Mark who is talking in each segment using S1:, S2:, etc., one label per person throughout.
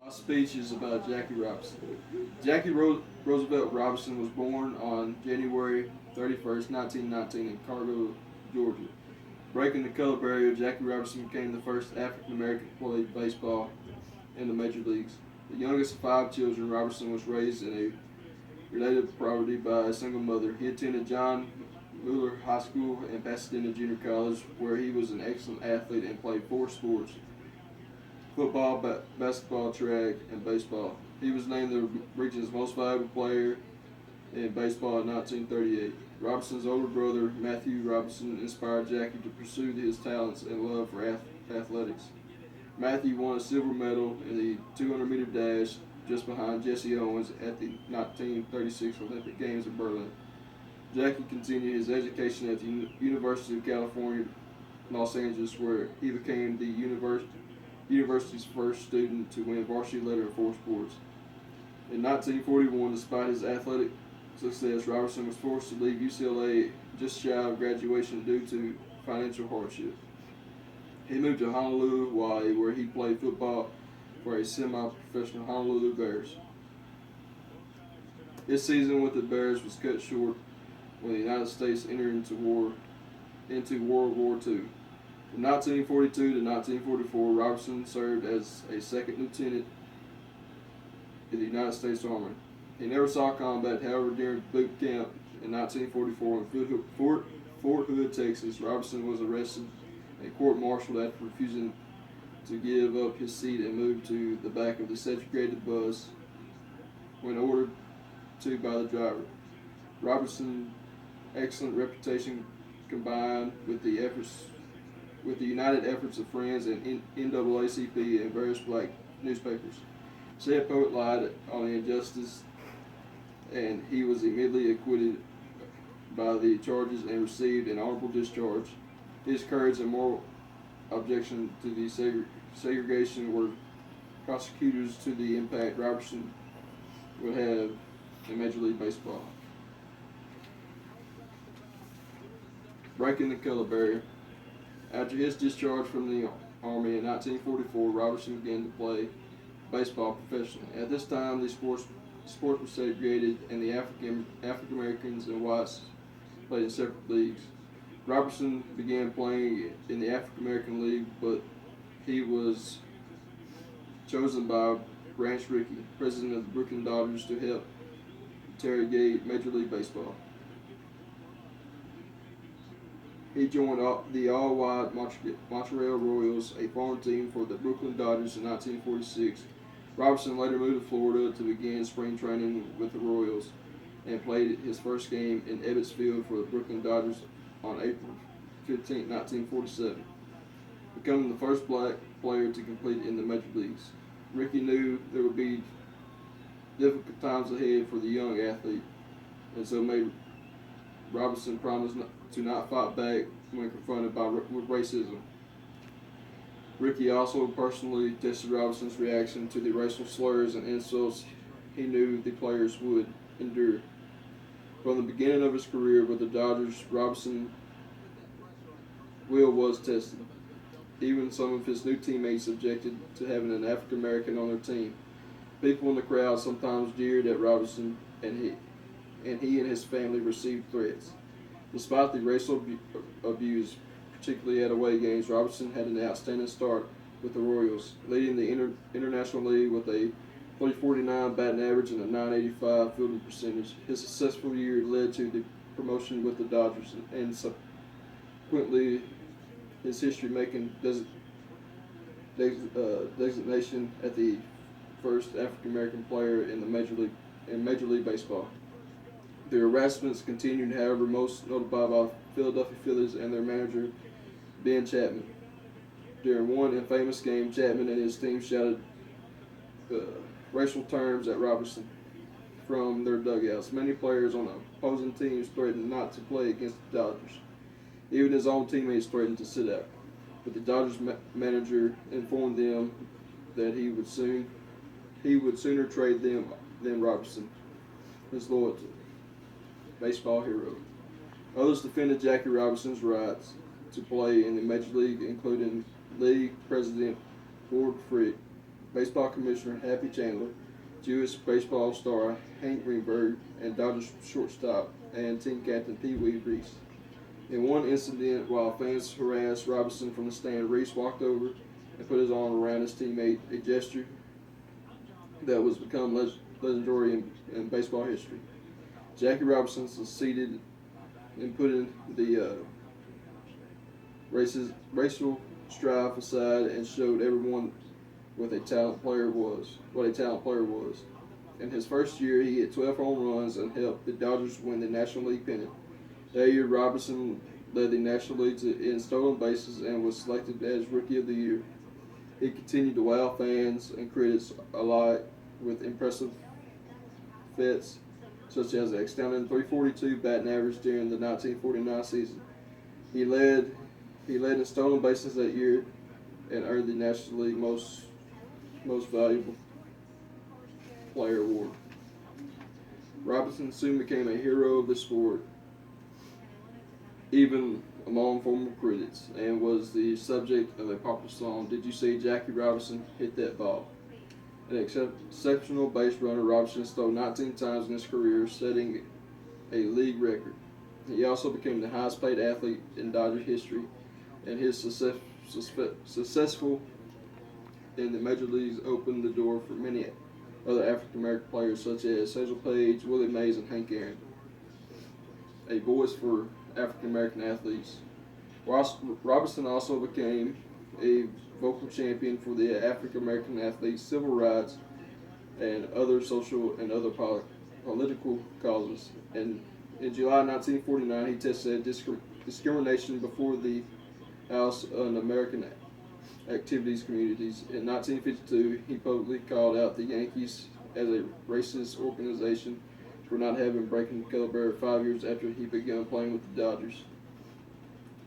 S1: My speech is about Jackie Robinson. Roosevelt Robinson was born on January 31st, 1919 in Cargo, Georgia. Breaking the color barrier, Jackie Robinson became the first African American to play baseball in the major leagues. The youngest of five children, Robinson was raised in a related poverty by a single mother. He attended John Mueller High School and Pasadena Junior College, where he was an excellent athlete and played four sports: football, basketball, track, and baseball. He was named the region's most valuable player in baseball in 1938. Robinson's older brother, Matthew Robinson, inspired Jackie to pursue his talents and love for athletics. Matthew won a silver medal in the 200-meter dash just behind Jesse Owens at the 1936 Olympic Games in Berlin. Jackie continued his education at the University of California, Los Angeles, where he became the university's first student to win varsity letter in four sports. In 1941, despite his athletic success, Robertson was forced to leave UCLA just shy of graduation due to financial hardship. He moved to Honolulu, Hawaii, where he played football for a semi-professional Honolulu Bears. His season with the Bears was cut short when the United States entered into World War II. From 1942 to 1944, Robertson served as a second lieutenant in the United States Army. He never saw combat. However, during boot camp in 1944 in Fort Hood, Texas, Robertson was arrested and court-martialed after refusing to give up his seat and move to the back of the segregated bus when ordered to by the driver. Robertson's excellent reputation, combined with the united efforts of friends and NAACP and various black newspapers, said poet lied on the injustice, and he was immediately acquitted by the charges and received an honorable discharge. His courage and moral objection to the segregation were prosecutors to the impact Robertson would have in Major League Baseball. Breaking the color barrier. After his discharge from the Army in 1944, Robertson began to play baseball professionally. At this time, the sport was segregated, and the African Americans and whites played in separate leagues. Robertson began playing in the African American League, but he was chosen by Branch Rickey, president of the Brooklyn Dodgers, to help interrogate Major League Baseball. He joined the all-white Montreal Royals, a farm team for the Brooklyn Dodgers, in 1946. Robertson later moved to Florida to begin spring training with the Royals and played his first game in Ebbets Field for the Brooklyn Dodgers on April 15, 1947, becoming the first black player to compete in the major leagues. Rickey knew there would be difficult times ahead for the young athlete, and so made Robertson promise to not fight back when confronted with racism. Rickey also personally tested Robertson's reaction to the racial slurs and insults he knew the players would endure. From the beginning of his career with the Dodgers, Robertson's will was tested. Even some of his new teammates objected to having an African American on their team. People in the crowd sometimes jeered at Robertson, and he and his family received threats. Despite the racial abuse, particularly at away games, Robertson had an outstanding start with the Royals, leading the International League with a .349 batting average and a .985 fielding percentage. His successful year led to the promotion with the Dodgers, and subsequently his history-making designation at the first African American player in Major League Baseball. The harassments continued, however, most notable by Philadelphia Phillies and their manager, Ben Chapman. During one infamous game, Chapman and his team shouted racial terms at Robertson from their dugouts. Many players on opposing teams threatened not to play against the Dodgers. Even his own teammates threatened to sit out. But the Dodgers manager informed them that he would sooner trade them than Robertson, his loyalty. Baseball hero. Others defended Jackie Robinson's rights to play in the Major League, including league president Ford Frick, baseball commissioner Happy Chandler, Jewish baseball star Hank Greenberg, and Dodgers shortstop and team captain Pee Wee Reese. In one incident, while fans harassed Robinson from the stand, Reese walked over and put his arm around his teammate, a gesture that was become legendary in baseball history. Jackie Robinson succeeded in putting the racial strife aside and showed everyone what a talent player was. In his first year, he hit 12 home runs and helped the Dodgers win the National League pennant. That year, Robinson led the National League in stolen bases and was selected as Rookie of the Year. He continued to wow fans and critics alike with impressive feats, such as an astounding .342 batting average during the 1949 season. He led in stolen bases that year and earned the National League Most Valuable Player award. Robinson soon became a hero of the sport, even among former critics, and was the subject of a popular song, "Did You See Jackie Robinson Hit That Ball?" An exceptional base runner, Robinson stole 19 times in his career, setting a league record. He also became the highest paid athlete in Dodger history, and his successful in the major leagues opened the door for many other African American players such as Cecil Page, Willie Mays, and Hank Aaron. A voice for African American athletes. Robinson also became a vocal champion for the African American athletes, civil rights, and other social and other political causes. And in July 1949, he tested discrimination before the House Un-American Activities Committees. In 1952, he publicly called out the Yankees as a racist organization for not having breaking the color barrier 5 years after he began playing with the Dodgers.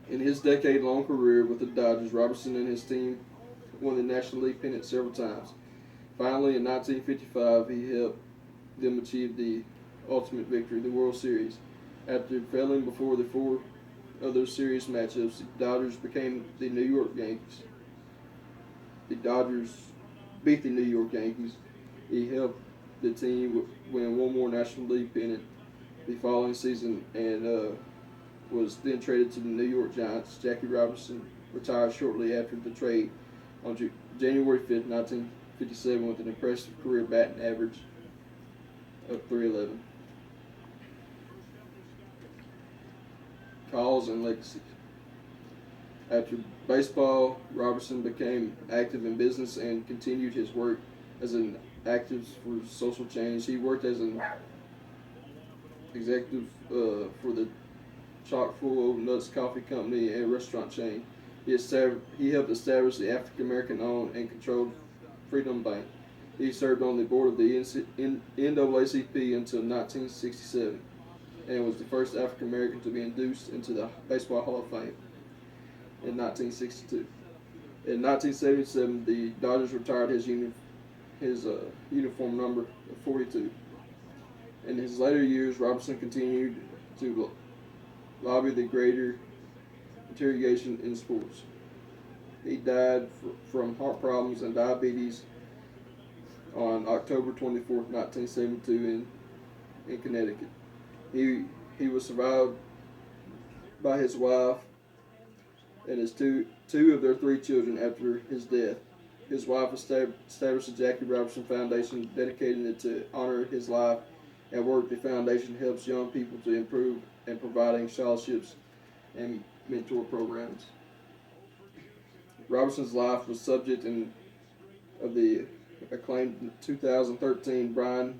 S1: In his decade-long career with the Dodgers, Robinson and his team won the National League pennant several times. Finally, in 1955, he helped them achieve the ultimate victory, the World Series. After failing before the four other series matchups, the Dodgers became the New York Yankees. The Dodgers beat the New York Yankees. He helped the team win one more National League pennant the following season and was then traded to the New York Giants. Jackie Robinson retired shortly after the trade on January 5th, 1957 with an impressive career batting average of .311. Calls and legacy. After baseball, Robinson became active in business and continued his work as an activist for social change. He worked as an executive for the Chock full of Nuts Coffee Company and restaurant chain. He helped establish the African American owned and controlled Freedom Bank. He served on the board of the NAACP until 1967 and was the first African American to be induced into the Baseball Hall of Fame in 1962. In 1977, the Dodgers retired his uniform number of 42. In his later years, Robinson continued to lobby the greater integration in sports. He died from heart problems and diabetes on October 24, 1972 in Connecticut. He was survived by his wife and his two of their three children after his death. His wife established the Jackie Robinson Foundation, dedicating it to honor his life and work. The foundation helps young people to improve and providing scholarships and mentor programs. Robinson's life was subject of the acclaimed 2013 Brian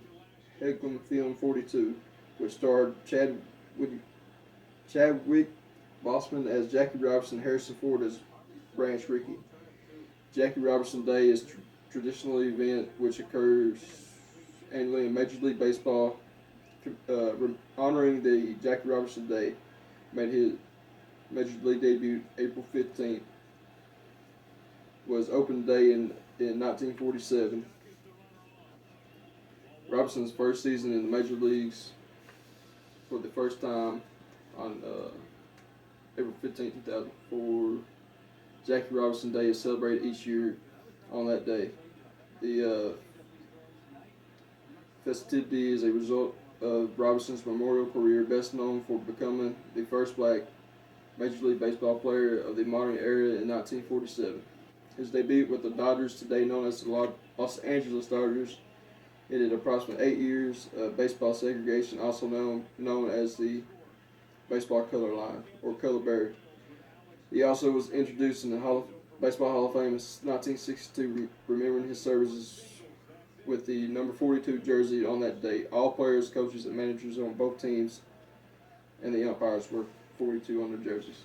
S1: Heglund film 42, which starred Chadwick Boseman as Jackie Robinson, Harrison Ford as Branch Rickey. Jackie Robinson Day is traditional event which occurs annually in Major League Baseball, honoring the Jackie Robinson Day. Made his Major League debut April 15th. Was open day in 1947. Robinson's first season in the Major Leagues for the first time on April 15, 2004. Jackie Robinson Day is celebrated each year on that day. The festivity is a result of Robinson's memorial career, best known for becoming the first black Major League Baseball player of the modern era in 1947. His debut with the Dodgers, today known as the Los Angeles Dodgers, ended approximately 8 years of baseball segregation, also known as the baseball color line or color barrier. He also was introduced in the Baseball Hall of Fame in 1962, remembering his services with the number 42 jersey on that date. All players, coaches, and managers on both teams and the umpires were 42 on their jerseys.